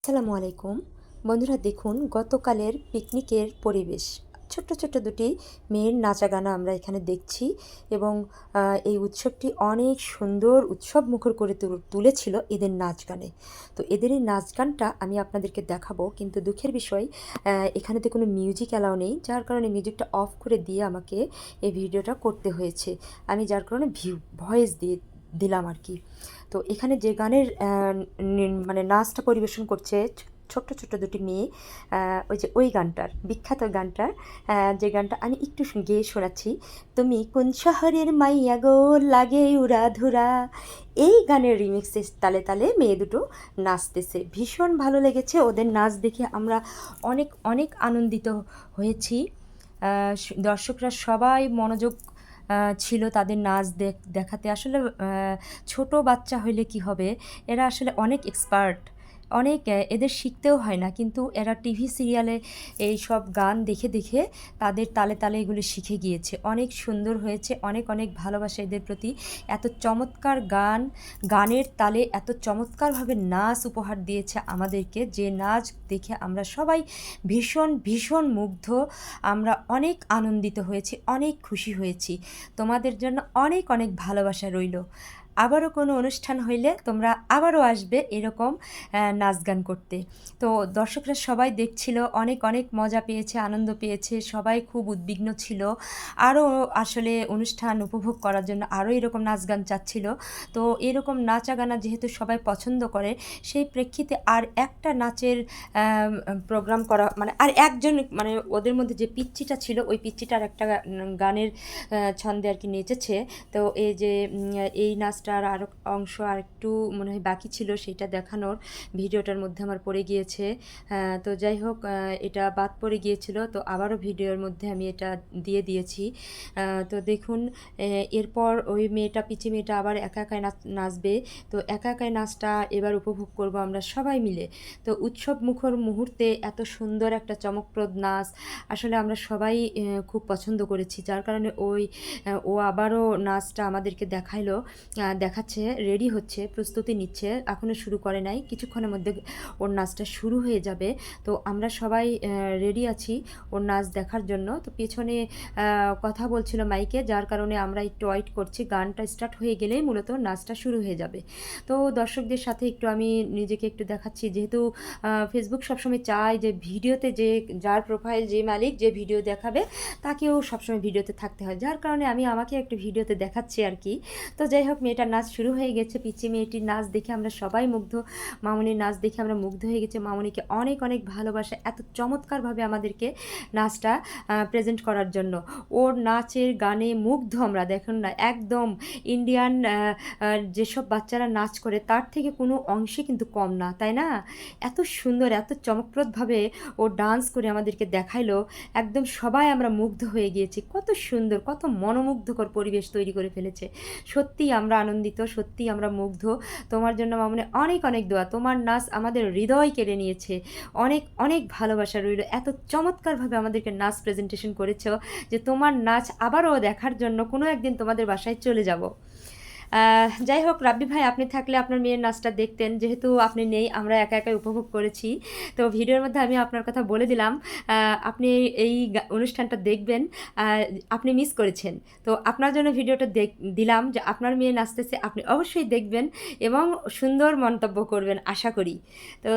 আসসালামু আলাইকুম বন্ধুরা, দেখুন গতকালের পিকনিকের পরিবেশ। ছোট্ট ছোট্ট দুটি মেয়ের নাচা গানা আমরা এখানে দেখছি এবং এই উৎসবটি অনেক সুন্দর উৎসব মুখর করে তুলেছিল এদের নাচ গানে। তো এদের এই নাচ গানটা আমি আপনাদেরকে দেখাবো, কিন্তু দুঃখের বিষয় এখানেতে কোনো মিউজিক অ্যালাউ নেই, যার কারণে মিউজিকটা অফ করে দিয়ে আমাকে এই ভিডিওটা করতে হয়েছে। আমি যার কারণে ভয়েস দিলাম আর কি। তো এখানে যে গানের মানে নাচটা পরিবেশন করছে ছোট্ট ছোট্ট দুটি মেয়ে, ওই গানটার বিখ্যাত গানটার, যে গানটা আমি একটু গেয়ে শোনাচ্ছি। তুমি কোন শহরের মাইয়া গো, লাগে উড়াধুরা। এই গানের রিমিক্সের তালে তালে মেয়ে দুটো নাচতেছে, ভীষণ ভালো লেগেছে ওদের নাচ দেখে। আমরা অনেক অনেক আনন্দিত হয়েছি। দর্শকরা সবাই মনোযোগ ছিল তাদের নাচ দেখাতে। আসলে ছোট বাচ্চা হইলে কি হবে, এরা আসলে অনেক এক্সপার্ট, অনেক এদের শিখতেও হয় না, কিন্তু এরা টিভি সিরিয়ালে এই সব গান দেখে দেখে তাদের তালে তালে এগুলো শিখে গিয়েছে। অনেক সুন্দর হয়েছে, অনেক অনেক ভালোবাসা এদের প্রতি। এত চমৎকার গান, গানের তালে এত চমৎকারভাবে নাচ উপহার দিয়েছে আমাদেরকে, যে নাচ দেখে আমরা সবাই ভীষণ ভীষণ মুগ্ধ। আমরা অনেক আনন্দিত হয়েছি, অনেক খুশি হয়েছি। তোমাদের জন্য অনেক অনেক ভালোবাসা রইল। আবারও কোনো অনুষ্ঠান হইলে তোমরা আবারও আসবে এরকম নাচ গান করতে। তো দর্শকরা সবাই দেখছিল, অনেক অনেক মজা পেয়েছে, আনন্দ পেয়েছে, সবাই খুব উদ্বিগ্ন ছিল আরও আসলে অনুষ্ঠান উপভোগ করার জন্য, আরও এরকম নাচ গান চাচ্ছিল। তো এরকম নাচা গানা যেহেতু সবাই পছন্দ করে, সেই প্রেক্ষিতে আর একটা নাচের প্রোগ্রাম করা, মানে আর একজন, মানে ওদের মধ্যে যে পিচ্চিটা ছিল ওই পিচ্চিটার একটা গানের ছন্দে আর কি নেচেছে। তো এই যে এই নাচটার আরও অংশ আর একটু মনে হয় বাকি ছিল, সেটা দেখানোর ভিডিওটার মধ্যে আমার পড়ে গিয়েছে। তো যাই হোক, এটা বাদ পড়ে গিয়েছিল, তো আবারও ভিডিওর মধ্যে আমি এটা দিয়ে দিয়েছি। তো দেখুন, এরপর ওই মেয়েটা, পিচি মেয়েটা আবার একা একাই নাচবে। তো একা একাই নাচটা এবার উপভোগ করব আমরা সবাই মিলে। তো উৎসব মুখর মুহূর্তে এত সুন্দর একটা চমকপ্রদ নাচ আসলে আমরা সবাই খুব পছন্দ করেছি, যার কারণে ও আবারও নাচটা আমাদেরকে দেখাচ্ছে, রেডি হচ্ছে, প্রস্তুতি নিচ্ছে, এখনও শুরু করে নাই, কিছুক্ষণের মধ্যে ওর নাচটা শুরু হয়ে যাবে। তো আমরা সবাই রেডি আছি ওর নাচ দেখার জন্য। তো পেছনে কথা বলছিল মাইকে, যার কারণে আমরা একটু ওয়েট করছি, গানটা স্টার্ট হয়ে গেলেই মূলত নাচটা শুরু হয়ে যাবে। তো দর্শকদের সাথে একটু আমি নিজেকে একটু দেখাচ্ছি, যেহেতু ফেসবুক সবসময় চায় যে ভিডিওতে যে যার প্রোফাইল, যে মালিক যে ভিডিও দেখাবে তাকেও সবসময় ভিডিওতে থাকতে হয়, যার কারণে আমি আমাকে একটু ভিডিওতে দেখাচ্ছি আর কি। তো যাই হোক, মেয়েটার নাচ শুরু হয়ে গেছে, পিচি মেয়েটির নাচ দেখে আমরা সবাই মুগ্ধ, মামুনির নাচ দেখে আমরা মুগ্ধ হয়ে গেছি। মামুনিকে অনেক অনেক ভালোবাসা, এত চমৎকারভাবে আমাদেরকে নাচটা প্রেজেন্ট করার জন্য। ওর নাচের গানে মুগ্ধ আমরা, দেখুন না, একদম ইন্ডিয়ান যেসব বাচ্চারা নাচ করে তার থেকে কোনো অংশে কিন্তু কম না, তাই না? এত সুন্দর, এত চমকপ্রদভাবে ও ডান্স করে আমাদেরকে দেখাইলো, একদম সবাই আমরা মুগ্ধ হয়ে গিয়েছি। কত সুন্দর, কত মনোমুগ্ধকর পরিবেশ তৈরি করে ফেলেছে। সত্যিই আমরা আনন্দিত, সত্যিই আমরা মুগ্ধ। তোমার জন্য মামুনি অনেক অনেক দোয়া, তোমার নাচ আমাদের হৃদয় কেড়ে নিয়েছে। অনেক অনেক ভালোবাসা রইল, এত চমৎকারভাবে আমাদেরকে নাচ প্রেজেন্টেশন করেছো যে তোমার নাচ আবারও দেখার জন্য কোনো একদিন তোমাদের বাসায় চলে যাব। যাই হোক, রাব্বি ভাই আপনি থাকলে আপনার মেয়ের নাচটা দেখতেন, যেহেতু আপনি নেই, আমরা একা একাই উপভোগ করেছি। তো ভিডিওর মধ্যে আমি আপনার কথা বলে দিলাম, আপনি এই অনুষ্ঠানটা দেখবেন, আপনি মিস করেছেন। তো আপনার জন্য ভিডিওটা দিলাম, যে আপনার মেয়ে নাচতেছে, আপনি অবশ্যই দেখবেন এবং সুন্দর মন্তব্য করবেন আশা করি। তো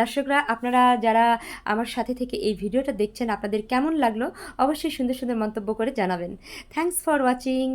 দর্শকরা, আপনারা যারা আমার সাথে থেকে এই ভিডিওটা দেখছেন, আপনাদের কেমন লাগলো অবশ্যই সুন্দর সুন্দর মন্তব্য করে জানাবেন। Thanks for watching.